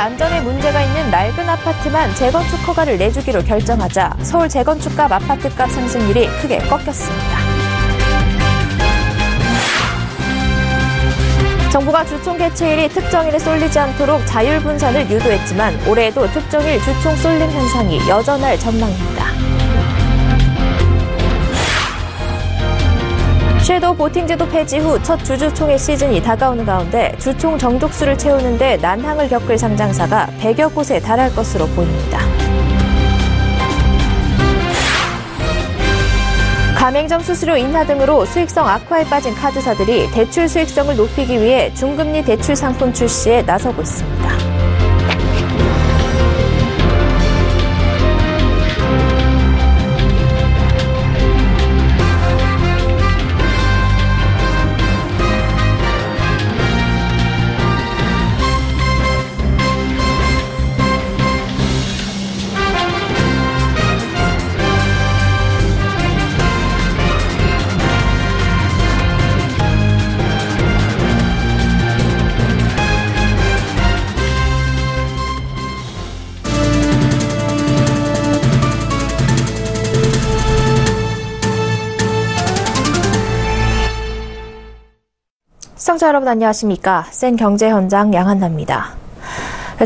안전에 문제가 있는 낡은 아파트만 재건축 허가를 내주기로 결정하자 서울 재건축값 아파트값 상승률이 크게 꺾였습니다. 정부가 주총 개최일이 특정일에 쏠리지 않도록 자율 분산을 유도했지만 올해에도 특정일 주총 쏠림 현상이 여전할 전망입니다. 섀도우 보팅 제도 폐지 후 첫 주주총회 시즌이 다가오는 가운데 주총 정족수를 채우는 데 난항을 겪을 상장사가 100여 곳에 달할 것으로 보입니다. 가맹점 수수료 인하 등으로 수익성 악화에 빠진 카드사들이 대출 수익성을 높이기 위해 중금리 대출 상품 출시에 나서고 있습니다. 시청자 여러분 안녕하십니까? 센 경제 현장 양한나입니다.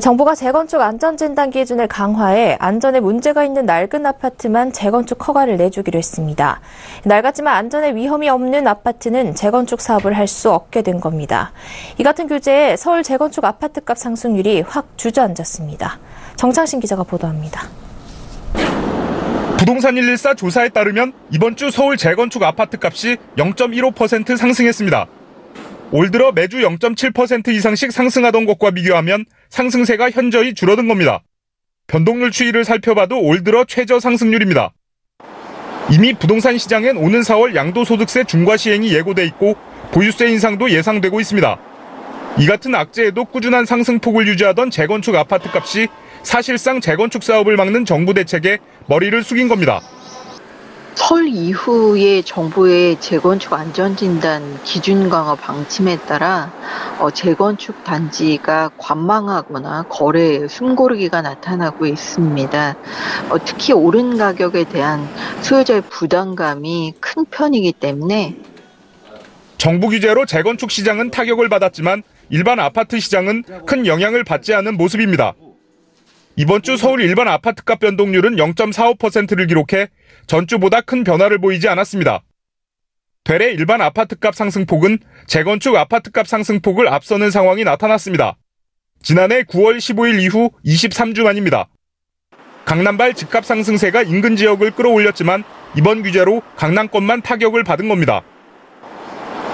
정부가 재건축 안전진단 기준을 강화해 안전에 문제가 있는 낡은 아파트만 재건축 허가를 내주기로 했습니다. 낡았지만 안전에 위험이 없는 아파트는 재건축 사업을 할 수 없게 된 겁니다. 이 같은 규제에 서울 재건축 아파트값 상승률이 확 주저앉았습니다. 정창신 기자가 보도합니다. 부동산 114 조사에 따르면 이번 주 서울 재건축 아파트값이 0.15% 상승했습니다. 올 들어 매주 0.7% 이상씩 상승하던 것과 비교하면 상승세가 현저히 줄어든 겁니다. 변동률 추이를 살펴봐도 올 들어 최저 상승률입니다. 이미 부동산 시장엔 오는 4월 양도소득세 중과 시행이 예고돼 있고 보유세 인상도 예상되고 있습니다. 이 같은 악재에도 꾸준한 상승폭을 유지하던 재건축 아파트값이 사실상 재건축 사업을 막는 정부 대책에 머리를 숙인 겁니다. 설 이후에 정부의 재건축 안전진단 기준 강화 방침에 따라 재건축 단지가 관망하거나 거래에 숨고르기가 나타나고 있습니다. 특히 오른 가격에 대한 수요자의 부담감이 큰 편이기 때문에 정부 규제로 재건축 시장은 타격을 받았지만 일반 아파트 시장은 큰 영향을 받지 않은 모습입니다. 이번 주 서울 일반 아파트값 변동률은 0.45%를 기록해 전주보다 큰 변화를 보이지 않았습니다. 되레 일반 아파트값 상승폭은 재건축 아파트값 상승폭을 앞서는 상황이 나타났습니다. 지난해 9월 15일 이후 23주 만입니다. 강남발 집값 상승세가 인근 지역을 끌어올렸지만 이번 규제로 강남권만 타격을 받은 겁니다.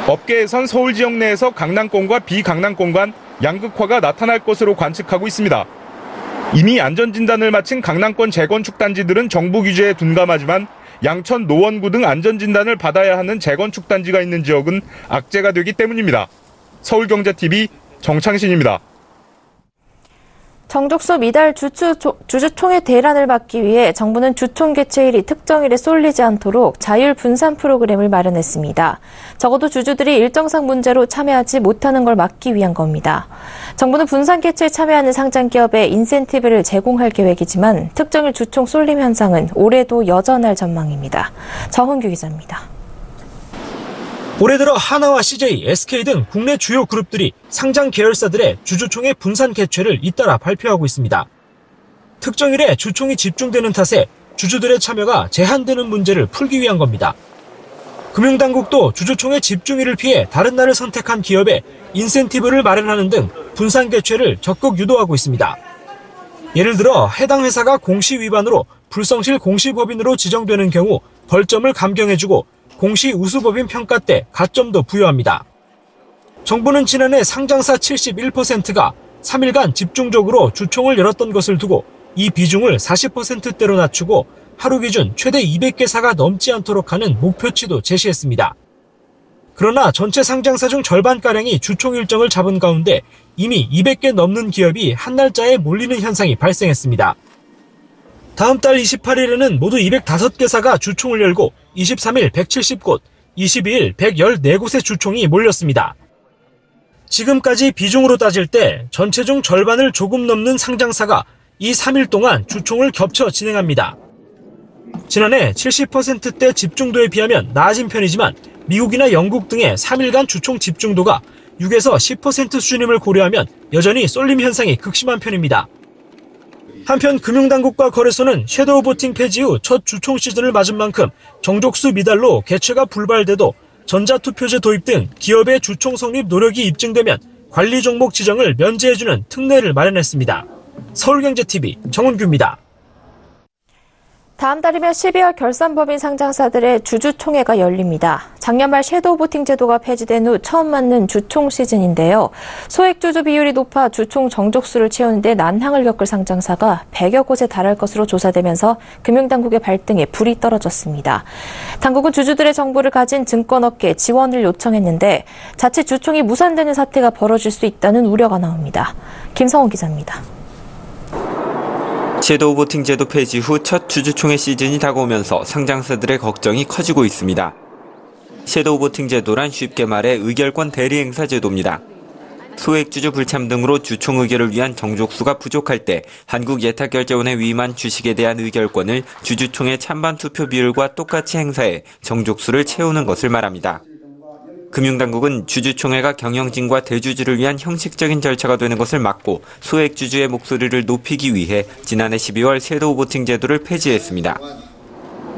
업계에선 서울 지역 내에서 강남권과 비강남권 간 양극화가 나타날 것으로 관측하고 있습니다. 이미 안전진단을 마친 강남권 재건축 단지들은 정부 규제에 둔감하지만 양천, 노원구 등 안전진단을 받아야 하는 재건축 단지가 있는 지역은 악재가 되기 때문입니다. 서울경제TV 정창신입니다. 정족수 미달 주주총회 대란을 막기 위해 정부는 주총 개최일이 특정일에 쏠리지 않도록 자율 분산 프로그램을 마련했습니다. 적어도 주주들이 일정상 문제로 참여하지 못하는 걸 막기 위한 겁니다. 정부는 분산 개최에 참여하는 상장 기업에 인센티브를 제공할 계획이지만 특정일 주총 쏠림 현상은 올해도 여전할 전망입니다. 정은규 기자입니다. 올해 들어 하나와 CJ, SK 등 국내 주요 그룹들이 상장 계열사들의 주주총회 분산 개최를 잇따라 발표하고 있습니다. 특정일에 주총이 집중되는 탓에 주주들의 참여가 제한되는 문제를 풀기 위한 겁니다. 금융당국도 주주총회 집중일을 피해 다른 날을 선택한 기업에 인센티브를 마련하는 등 분산 개최를 적극 유도하고 있습니다. 예를 들어 해당 회사가 공시 위반으로 불성실 공시법인으로 지정되는 경우 벌점을 감경해주고 공시 우수법인 평가 때 가점도 부여합니다. 정부는 지난해 상장사 71%가 3일간 집중적으로 주총을 열었던 것을 두고 이 비중을 40%대로 낮추고 하루 기준 최대 200개 사가 넘지 않도록 하는 목표치도 제시했습니다. 그러나 전체 상장사 중 절반가량이 주총 일정을 잡은 가운데 이미 200개 넘는 기업이 한 날짜에 몰리는 현상이 발생했습니다. 다음 달 28일에는 모두 205개사가 주총을 열고 23일 170곳, 22일 114곳의 주총이 몰렸습니다. 지금까지 비중으로 따질 때 전체 중 절반을 조금 넘는 상장사가 이 3일 동안 주총을 겹쳐 진행합니다. 지난해 70%대 집중도에 비하면 나아진 편이지만 미국이나 영국 등의 3일간 주총 집중도가 6에서 10% 수준임을 고려하면 여전히 쏠림 현상이 극심한 편입니다. 한편 금융당국과 거래소는 섀도우 보팅 폐지 후 첫 주총 시즌을 맞은 만큼 정족수 미달로 개최가 불발돼도 전자투표제 도입 등 기업의 주총 성립 노력이 입증되면 관리 종목 지정을 면제해주는 특례를 마련했습니다. 서울경제TV 정은규입니다. 다음 달이면 12월 결산법인 상장사들의 주주총회가 열립니다. 작년 말 섀도우 보팅 제도가 폐지된 후 처음 맞는 주총 시즌인데요. 소액 주주 비율이 높아 주총 정족수를 채우는 데 난항을 겪을 상장사가 100여 곳에 달할 것으로 조사되면서 금융당국의 발등에 불이 떨어졌습니다. 당국은 주주들의 정보를 가진 증권업계에 지원을 요청했는데 자칫 주총이 무산되는 사태가 벌어질 수 있다는 우려가 나옵니다. 김성호 기자입니다. 섀도우 보팅 제도 폐지 후 첫 주주총회 시즌이 다가오면서 상장사들의 걱정이 커지고 있습니다. 섀도우 보팅 제도란 쉽게 말해 의결권 대리행사 제도입니다. 소액주주 불참 등으로 주총 의결을 위한 정족수가 부족할 때 한국예탁결제원에 위임한 주식에 대한 의결권을 주주총회 찬반 투표 비율과 똑같이 행사해 정족수를 채우는 것을 말합니다. 금융당국은 주주총회가 경영진과 대주주를 위한 형식적인 절차가 되는 것을 막고 소액주주의 목소리를 높이기 위해 지난해 12월 섀도우 보팅 제도를 폐지했습니다.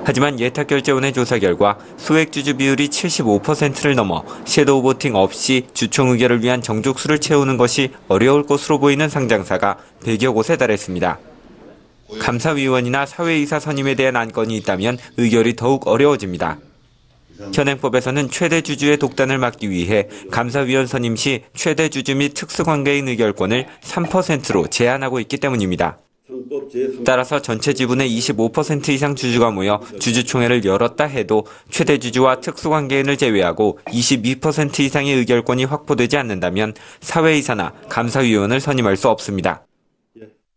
하지만 예탁결제원의 조사 결과 소액주주 비율이 75%를 넘어 섀도우 보팅 없이 주총 의결을 위한 정족수를 채우는 것이 어려울 것으로 보이는 상장사가 100여 곳에 달했습니다. 감사위원이나 사회이사 선임에 대한 안건이 있다면 의결이 더욱 어려워집니다. 현행법에서는 최대 주주의 독단을 막기 위해 감사위원 선임 시 최대 주주 및 특수관계인 의결권을 3%로 제한하고 있기 때문입니다. 따라서 전체 지분의 25% 이상 주주가 모여 주주총회를 열었다 해도 최대 주주와 특수관계인을 제외하고 22% 이상의 의결권이 확보되지 않는다면 사회이사나 감사위원을 선임할 수 없습니다.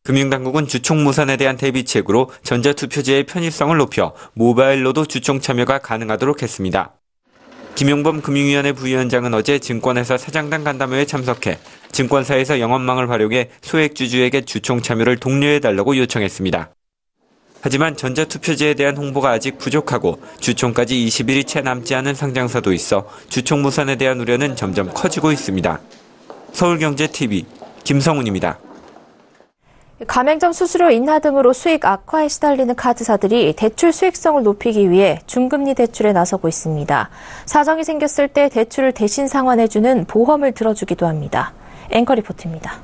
금융당국은 주총 무산에 대한 대비책으로 전자투표제의 편의성을 높여 모바일로도 주총 참여가 가능하도록 했습니다. 김용범 금융위원회 부위원장은 어제 증권회사 사장단 간담회에 참석해 증권사에서 영업망을 활용해 소액주주에게 주총 참여를 독려해달라고 요청했습니다. 하지만 전자투표제에 대한 홍보가 아직 부족하고 주총까지 20일이 채 남지 않은 상장사도 있어 주총 무산에 대한 우려는 점점 커지고 있습니다. 서울경제TV 김성훈입니다. 가맹점 수수료 인하 등으로 수익 악화에 시달리는 카드사들이 대출 수익성을 높이기 위해 중금리 대출에 나서고 있습니다. 사정이 생겼을 때 대출을 대신 상환해주는 보험을 들어주기도 합니다. 앵커 리포트입니다.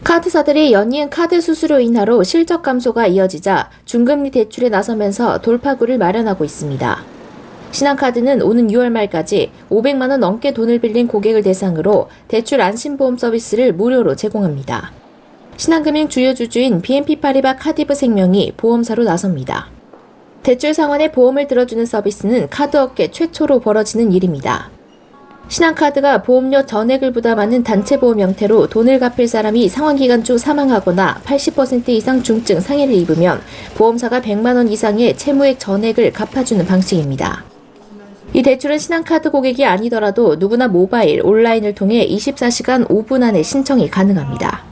카드사들이 연이은 카드 수수료 인하로 실적 감소가 이어지자 중금리 대출에 나서면서 돌파구를 마련하고 있습니다. 신한카드는 오는 6월 말까지 500만 원 넘게 돈을 빌린 고객을 대상으로 대출 안심보험 서비스를 무료로 제공합니다. 신한금융 주요 주주인 BNP 파리바 카디브 생명이 보험사로 나섭니다. 대출 상환에 보험을 들어주는 서비스는 카드업계 최초로 벌어지는 일입니다. 신한카드가 보험료 전액을 부담하는 단체보험 형태로 돈을 갚을 사람이 상환기간 중 사망하거나 80% 이상 중증 상해를 입으면 보험사가 100만 원 이상의 채무액 전액을 갚아주는 방식입니다. 이 대출은 신한카드 고객이 아니더라도 누구나 모바일, 온라인을 통해 24시간 5분 안에 신청이 가능합니다.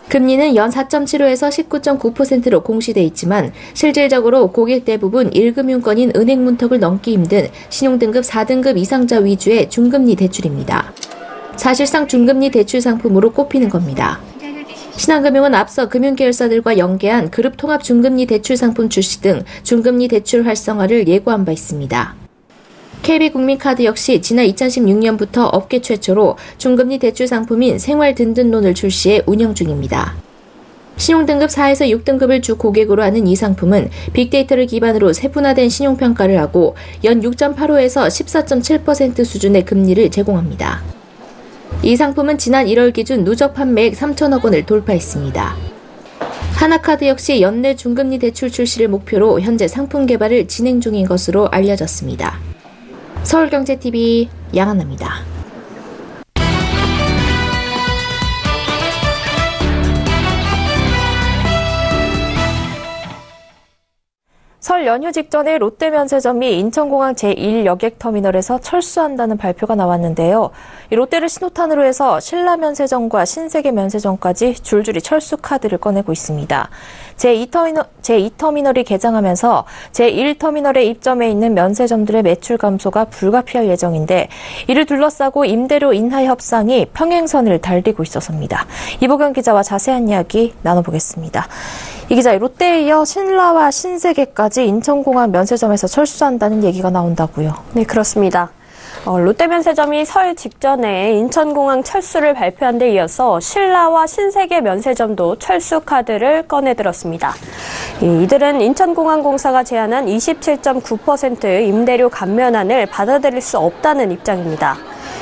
금리는 연 4.75에서 19.9%로 공시돼 있지만 실질적으로 고객 대부분 1금융권인 은행 문턱을 넘기 힘든 신용등급 4등급 이상자 위주의 중금리 대출입니다. 사실상 중금리 대출 상품으로 꼽히는 겁니다. 신한금융은 앞서 금융계열사들과 연계한 그룹 통합 중금리 대출 상품 출시 등 중금리 대출 활성화를 예고한 바 있습니다. KB국민카드 역시 지난 2016년부터 업계 최초로 중금리 대출 상품인 생활든든론을 출시해 운영 중입니다. 신용등급 4에서 6등급을 주 고객으로 하는 이 상품은 빅데이터를 기반으로 세분화된 신용평가를 하고 연 6.85에서 14.7% 수준의 금리를 제공합니다. 이 상품은 지난 1월 기준 누적 판매액 3천억 원을 돌파했습니다. 하나카드 역시 연내 중금리 대출 출시를 목표로 현재 상품 개발을 진행 중인 것으로 알려졌습니다. 서울경제TV 양한나입니다. 설 연휴 직전에 롯데면세점이 인천공항 제1여객터미널에서 철수한다는 발표가 나왔는데요. 이 롯데를 신호탄으로 해서 신라면세점과 신세계면세점까지 줄줄이 철수 카드를 꺼내고 있습니다. 제2터미널이 개장하면서 제1터미널에 입점해 있는 면세점들의 매출 감소가 불가피할 예정인데 이를 둘러싸고 임대료 인하 협상이 평행선을 달리고 있어서입니다. 이보경 기자와 자세한 이야기 나눠보겠습니다. 이 기자, 롯데에 이어 신라와 신세계까지 인천공항 면세점에서 철수한다는 얘기가 나온다고요. 네, 그렇습니다. 롯데면세점이 설 직전에 인천공항 철수를 발표한 데 이어서 신라와 신세계 면세점도 철수 카드를 꺼내들었습니다. 이들은 인천공항공사가 제안한 27.9% 임대료 감면안을 받아들일 수 없다는 입장입니다.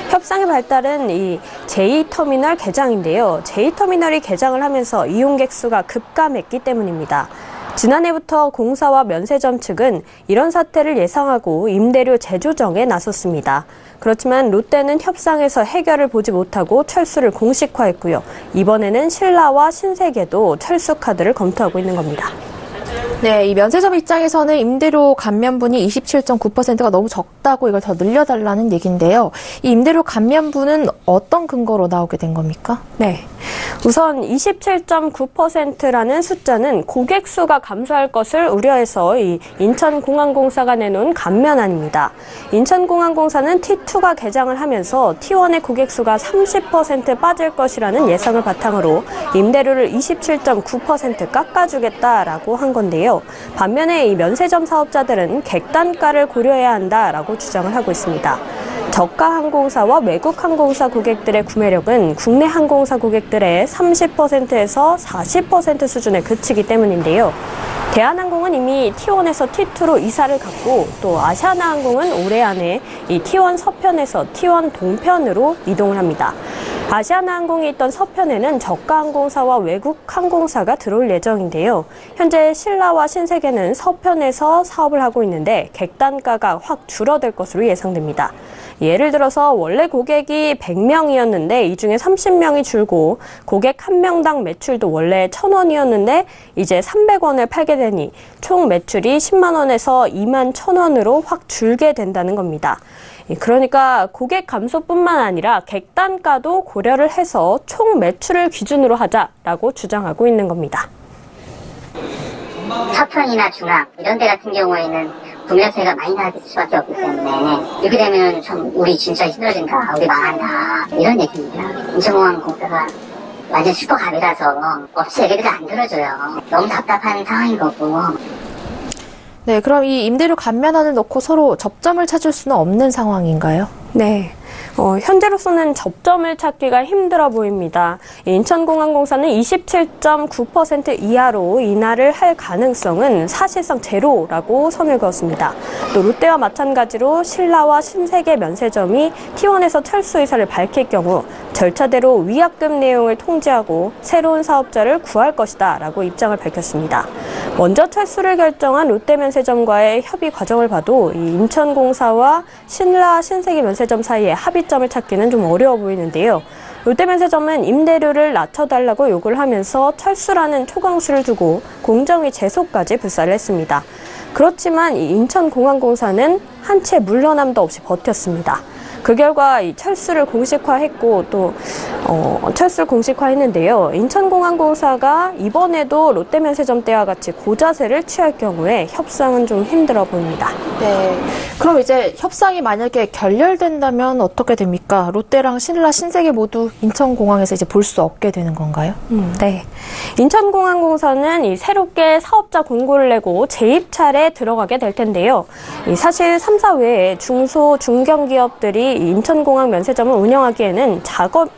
협상의 발달은 이 제2터미널 개장인데요. 제2터미널이 개장을 하면서 이용객 수가 급감했기 때문입니다. 지난해부터 공사와 면세점 측은 이런 사태를 예상하고 임대료 재조정에 나섰습니다. 그렇지만 롯데는 협상에서 해결을 보지 못하고 철수를 공식화했고요. 이번에는 신라와 신세계도 철수 카드를 검토하고 있는 겁니다. 네, 이 면세점 입장에서는 임대료 감면분이 27.9%가 너무 적다고 이걸 더 늘려달라는 얘기인데요. 이 임대료 감면분은 어떤 근거로 나오게 된 겁니까? 네. 우선 27.9%라는 숫자는 고객 수가 감소할 것을 우려해서 이 인천공항공사가 내놓은 감면안입니다. 인천공항공사는 T2가 개장을 하면서 T1의 고객 수가 30% 빠질 것이라는 예상을 바탕으로 임대료를 27.9% 깎아주겠다라고 한 건데요. 반면에 이 면세점 사업자들은 객단가를 고려해야 한다라고 주장을 하고 있습니다. 저가 항공사와 외국 항공사 고객들의 구매력은 국내 항공사 고객들의 30%에서 40% 수준에 그치기 때문인데요. 대한항공은 이미 T1에서 T2로 이사를 갔고 또 아시아나항공은 올해 안에 이 T1 서편에서 T1 동편으로 이동을 합니다. 아시아나항공이 있던 서편에는 저가 항공사와 외국 항공사가 들어올 예정인데요. 현재 신라와 신세계는 서편에서 사업을 하고 있는데 객단가가 확 줄어들 것으로 예상됩니다. 예를 들어서 원래 고객이 100명이었는데 이 중에 30명이 줄고 고객 1명당 매출도 원래 1,000원이었는데 이제 300원을 팔게 되니 총 매출이 10만 원에서 2만 1,000원으로 확 줄게 된다는 겁니다. 그러니까 고객 감소뿐만 아니라 객단가도 고려를 해서 총 매출을 기준으로 하자라고 주장하고 있는 겁니다. 서편이나 중앙 이런 데 같은 경우에는 구매 차이가 많이 나게 수밖에 없기 때문에 이렇게 되면 참 우리 진짜 힘들어진다, 우리 망한다 이런 얘기입니다. 인천공항공사가 완전 슈퍼갑이라서 업체 얘기들이 안 들어줘요. 너무 답답한 상황인 거고. 네, 그럼 이 임대료 감면안을 놓고 서로 접점을 찾을 수는 없는 상황인가요? 네. 현재로서는 접점을 찾기가 힘들어 보입니다. 인천공항공사는 27.9% 이하로 인하를 할 가능성은 사실상 제로라고 선을 그었습니다. 또 롯데와 마찬가지로 신라와 신세계 면세점이 T1에서 철수 의사를 밝힐 경우 절차대로 위약금 내용을 통지하고 새로운 사업자를 구할 것이다 라고 입장을 밝혔습니다. 먼저 철수를 결정한 롯데면세점과의 협의 과정을 봐도 이 인천공사와 신라, 신세계 면세점 사이에 합의점을 찾기는 좀 어려워 보이는데요. 롯데면세점은 임대료를 낮춰달라고 요구를 하면서 철수라는 초강수를 두고 공정위 제소까지 불사를 했습니다. 그렇지만 이 인천공항공사는 한 채 물러남도 없이 버텼습니다. 그 결과 이 철수를 공식화했고 또 철수를 공식화했는데요. 인천공항공사가 이번에도 롯데면세점 때와 같이 고자세를 취할 경우에 협상은 좀 힘들어 보입니다. 네. 그럼 이제 협상이 만약에 결렬된다면 어떻게 됩니까? 롯데랑 신라, 신세계 모두 인천공항에서 이제 볼 수 없게 되는 건가요? 네. 인천공항공사는 이 새롭게 사업자 공고를 내고 재입찰에 들어가게 될 텐데요. 사실 3사 외에 중소, 중견기업들이 인천공항 면세점을 운영하기에는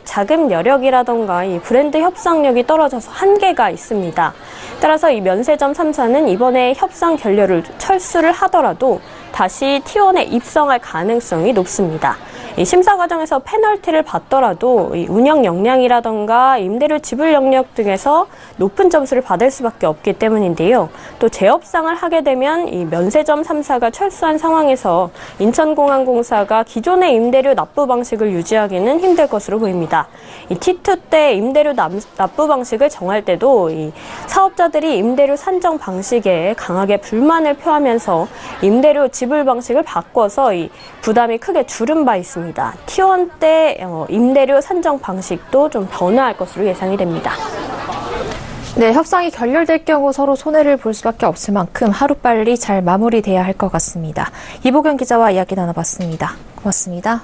자금 여력이라던가 이 브랜드 협상력이 떨어져서 한계가 있습니다. 따라서 이 면세점 3사는 이번에 협상 결렬을 철수를 하더라도 다시 T1에 입성할 가능성이 높습니다. 이 심사 과정에서 페널티를 받더라도 이 운영 역량이라던가 임대료 지불 영역 등에서 높은 점수를 받을 수밖에 없기 때문인데요. 또 재업상을 하게 되면 이 면세점 3사가 철수한 상황에서 인천공항공사가 기존의 임대료 납부 방식을 유지하기는 힘들 것으로 보입니다. 이 T2 때 임대료 납부 방식을 정할 때도 이 사업자들이 임대료 산정 방식에 강하게 불만을 표하면서 임대료 지불 방식을 바꿔서 이 부담이 크게 줄은 바 있습니다. T1 때 임대료 산정 방식도 좀 변화할 것으로 예상이 됩니다. 네, 협상이 결렬될 경우 서로 손해를 볼 수밖에 없을 만큼 하루빨리 잘 마무리돼야 할 것 같습니다. 이보경 기자와 이야기 나눠봤습니다. 고맙습니다.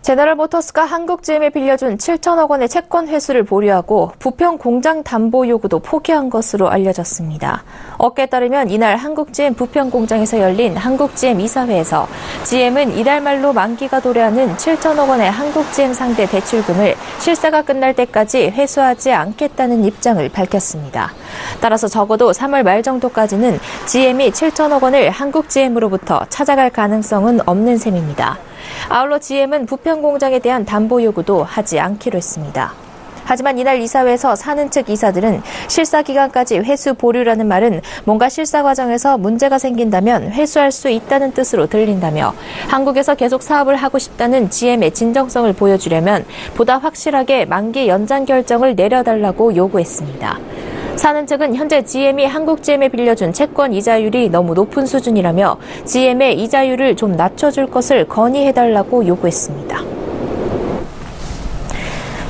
제너럴모터스가 한국GM에 빌려준 7천억 원의 채권 회수를 보류하고 부평 공장 담보 요구도 포기한 것으로 알려졌습니다. 업계에 따르면 이날 한국GM 부평 공장에서 열린 한국GM 이사회에서 GM은 이달 말로 만기가 도래하는 7천억 원의 한국GM 상대 대출금을 실사가 끝날 때까지 회수하지 않겠다는 입장을 밝혔습니다. 따라서 적어도 3월 말 정도까지는 GM이 7천억 원을 한국GM으로부터 찾아갈 가능성은 없는 셈입니다. 아울러 GM은 부평 공장에 대한 담보 요구도 하지 않기로 했습니다. 하지만 이날 이사회에서 사는 측 이사들은 실사 기간까지 회수 보류라는 말은 뭔가 실사 과정에서 문제가 생긴다면 회수할 수 있다는 뜻으로 들린다며 한국에서 계속 사업을 하고 싶다는 GM의 진정성을 보여주려면 보다 확실하게 만기 연장 결정을 내려달라고 요구했습니다. 사는 측은 현재 GM이 한국GM에 빌려준 채권 이자율이 너무 높은 수준이라며 GM의 이자율을 좀 낮춰줄 것을 건의해달라고 요구했습니다.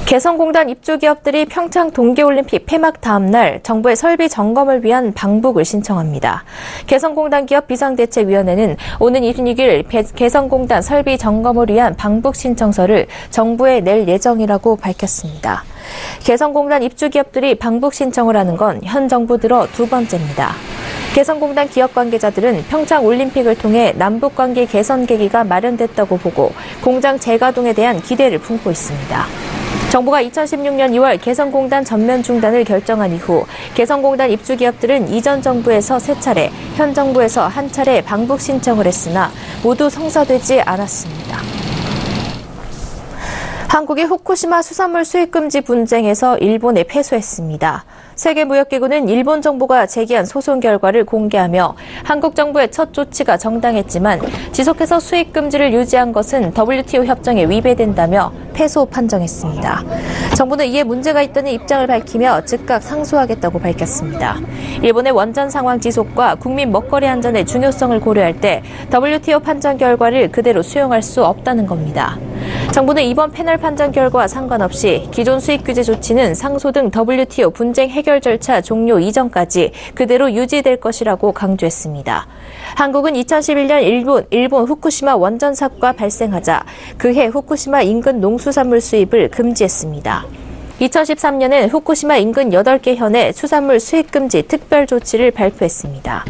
개성공단 입주기업들이 평창 동계올림픽 폐막 다음 날 정부의 설비 점검을 위한 방북을 신청합니다. 개성공단 기업 비상대책위원회는 오는 26일 개성공단 설비 점검을 위한 방북 신청서를 정부에 낼 예정이라고 밝혔습니다. 개성공단 입주기업들이 방북 신청을 하는 건 현 정부 들어 두 번째입니다. 개성공단 기업 관계자들은 평창 올림픽을 통해 남북관계 개선 계기가 마련됐다고 보고 공장 재가동에 대한 기대를 품고 있습니다. 정부가 2016년 2월 개성공단 전면 중단을 결정한 이후 개성공단 입주기업들은 이전 정부에서 3차례, 현 정부에서 1차례 방북 신청을 했으나 모두 성사되지 않았습니다. 한국이 후쿠시마 수산물 수입금지 분쟁에서 일본에 패소했습니다. 세계무역기구는 일본 정부가 제기한 소송 결과를 공개하며 한국 정부의 첫 조치가 정당했지만 지속해서 수입금지를 유지한 것은 WTO 협정에 위배된다며 패소 판정했습니다. 정부는 이에 문제가 있다는 입장을 밝히며 즉각 상소하겠다고 밝혔습니다. 일본의 원전 상황 지속과 국민 먹거리 안전의 중요성을 고려할 때 WTO 판정 결과를 그대로 수용할 수 없다는 겁니다. 정부는 이번 패널 판정 결과와 상관없이 기존 수입 규제 조치는 상소 등 WTO 분쟁 해결 절차 종료 이전까지 그대로 유지될 것이라고 강조했습니다. 한국은 2011년 일본 후쿠시마 원전 사고가 발생하자 그해 후쿠시마 인근 농수산물 수입을 금지했습니다. 2013년엔 후쿠시마 인근 8개 현에 수산물 수입 금지 특별 조치를 발표했습니다.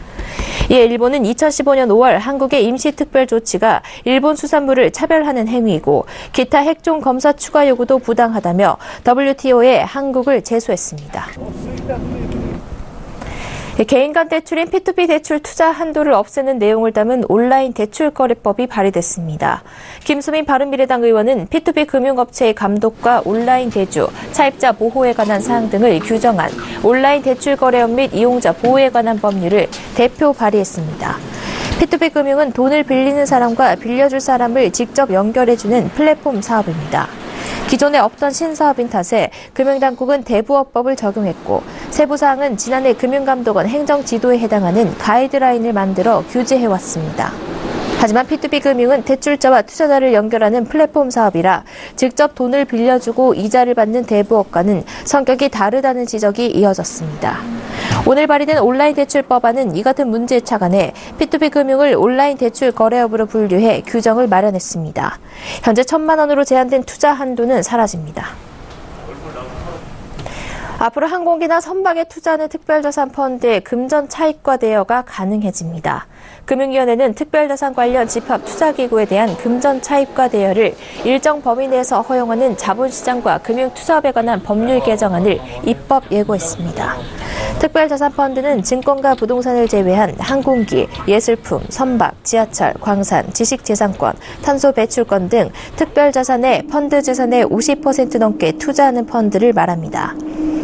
이에 일본은 2015년 5월 한국의 임시 특별 조치가 일본 수산물을 차별하는 행위이고 기타 핵종 검사 추가 요구도 부당하다며 WTO에 한국을 제소했습니다. 개인 간 대출인 P2P 대출 투자 한도를 없애는 내용을 담은 온라인 대출거래법이 발의됐습니다. 김수민 바른미래당 의원은 P2P 금융업체의 감독과 온라인 대주, 차입자 보호에 관한 사항 등을 규정한 온라인 대출거래업 및 이용자 보호에 관한 법률을 대표 발의했습니다. P2P 금융은 돈을 빌리는 사람과 빌려줄 사람을 직접 연결해주는 플랫폼 사업입니다. 기존에 없던 신사업인 탓에 금융당국은 대부업법을 적용했고 세부 사항은 지난해 금융감독원 행정지도에 해당하는 가이드라인을 만들어 규제해왔습니다. 하지만 P2P 금융은 대출자와 투자자를 연결하는 플랫폼 사업이라 직접 돈을 빌려주고 이자를 받는 대부업과는 성격이 다르다는 지적이 이어졌습니다. 오늘 발의된 온라인 대출 법안은 이 같은 문제에 착안해 P2P 금융을 온라인 대출 거래업으로 분류해 규정을 마련했습니다. 현재 1,000만 원으로 제한된 투자 한도는 사라집니다. 앞으로 항공기나 선박에 투자하는 특별자산펀드의 금전 차익과 대여가 가능해집니다. 금융위원회는 특별자산 관련 집합투자기구에 대한 금전 차익과 대여를 일정 범위 내에서 허용하는 자본시장과 금융투자업에 관한 법률 개정안을 입법 예고했습니다. 특별자산펀드는 증권과 부동산을 제외한 항공기, 예술품, 선박, 지하철, 광산, 지식재산권, 탄소 배출권 등 특별자산에 펀드 재산의 50% 넘게 투자하는 펀드를 말합니다.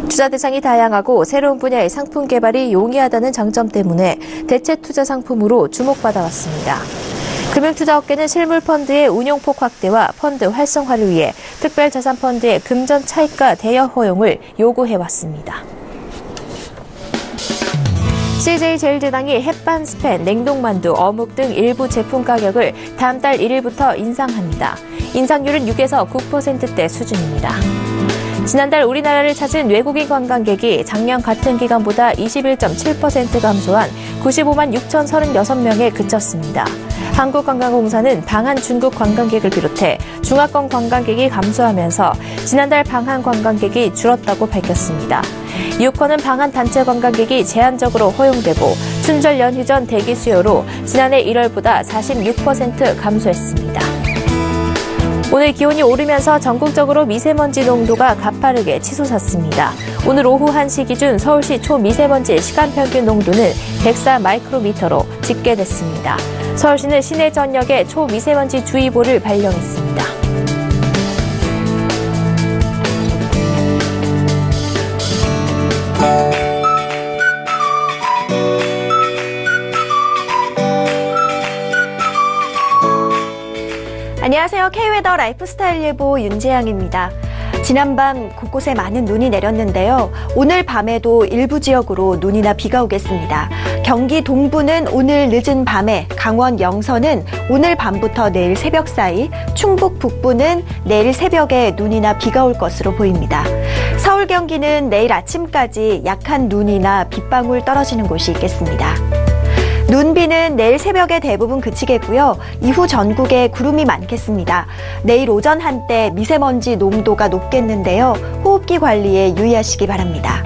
투자 대상이 다양하고 새로운 분야의 상품 개발이 용이하다는 장점 때문에 대체 투자 상품으로 주목받아왔습니다. 금융투자업계는 실물펀드의 운용폭 확대와 펀드 활성화를 위해 특별자산펀드의 금전 차익과 대여 허용을 요구해왔습니다. CJ제일제당이 햇반 스팸, 냉동만두, 어묵 등 일부 제품 가격을 다음 달 1일부터 인상합니다. 인상률은 6에서 9%대 수준입니다. 지난달 우리나라를 찾은 외국인 관광객이 작년 같은 기간보다 21.7% 감소한 95만 6,036명에 그쳤습니다. 한국관광공사는 방한 중국 관광객을 비롯해 중화권 관광객이 감소하면서 지난달 방한 관광객이 줄었다고 밝혔습니다. 이후커는 방한 단체 관광객이 제한적으로 허용되고 춘절 연휴 전 대기 수요로 지난해 1월보다 46% 감소했습니다. 오늘 기온이 오르면서 전국적으로 미세먼지 농도가 가파르게 치솟았습니다. 오늘 오후 1시 기준 서울시 초미세먼지 시간평균 농도는 104 마이크로미터로 집계됐습니다. 서울시는 시내 전역에 초미세먼지 주의보를 발령했습니다. 안녕하세요. K웨더 라이프스타일 예보 윤재양입니다. 지난밤 곳곳에 많은 눈이 내렸는데요. 오늘 밤에도 일부 지역으로 눈이나 비가 오겠습니다. 경기 동부는 오늘 늦은 밤에, 강원 영서는 오늘 밤부터 내일 새벽 사이, 충북 북부는 내일 새벽에 눈이나 비가 올 것으로 보입니다. 서울 경기는 내일 아침까지 약한 눈이나 빗방울 떨어지는 곳이 있겠습니다. 눈비는 내일 새벽에 대부분 그치겠고요. 이후 전국에 구름이 많겠습니다. 내일 오전 한때 미세먼지 농도가 높겠는데요. 호흡기 관리에 유의하시기 바랍니다.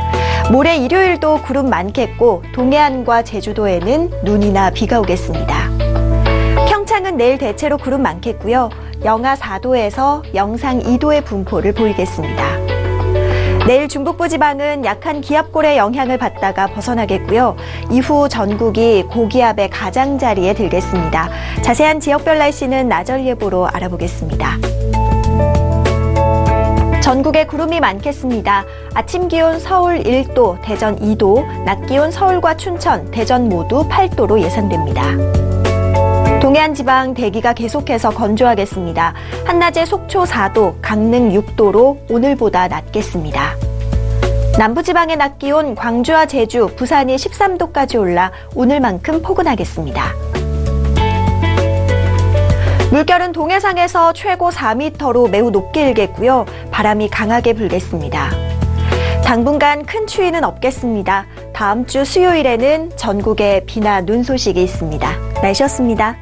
모레 일요일도 구름 많겠고 동해안과 제주도에는 눈이나 비가 오겠습니다. 평창은 내일 대체로 구름 많겠고요. 영하 4도에서 영상 2도의 분포를 보이겠습니다. 내일 중북부 지방은 약한 기압골의 영향을 받다가 벗어나겠고요. 이후 전국이 고기압의 가장자리에 들겠습니다. 자세한 지역별 날씨는 나절 예보로 알아보겠습니다. 전국에 구름이 많겠습니다. 아침 기온 서울 1도, 대전 2도, 낮 기온 서울과 춘천, 대전 모두 8도로 예상됩니다. 동해안 지방 대기가 계속해서 건조하겠습니다. 한낮에 속초 4도, 강릉 6도로 오늘보다 낮겠습니다. 남부지방의 낮 기온 광주와 제주, 부산이 13도까지 올라 오늘만큼 포근하겠습니다. 물결은 동해상에서 최고 4m로 매우 높게 일겠고요. 바람이 강하게 불겠습니다. 당분간 큰 추위는 없겠습니다. 다음 주 수요일에는 전국에 비나 눈 소식이 있습니다. 날씨였습니다.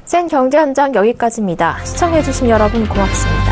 센 경제 현장 여기까지입니다. 시청해주신 여러분 고맙습니다.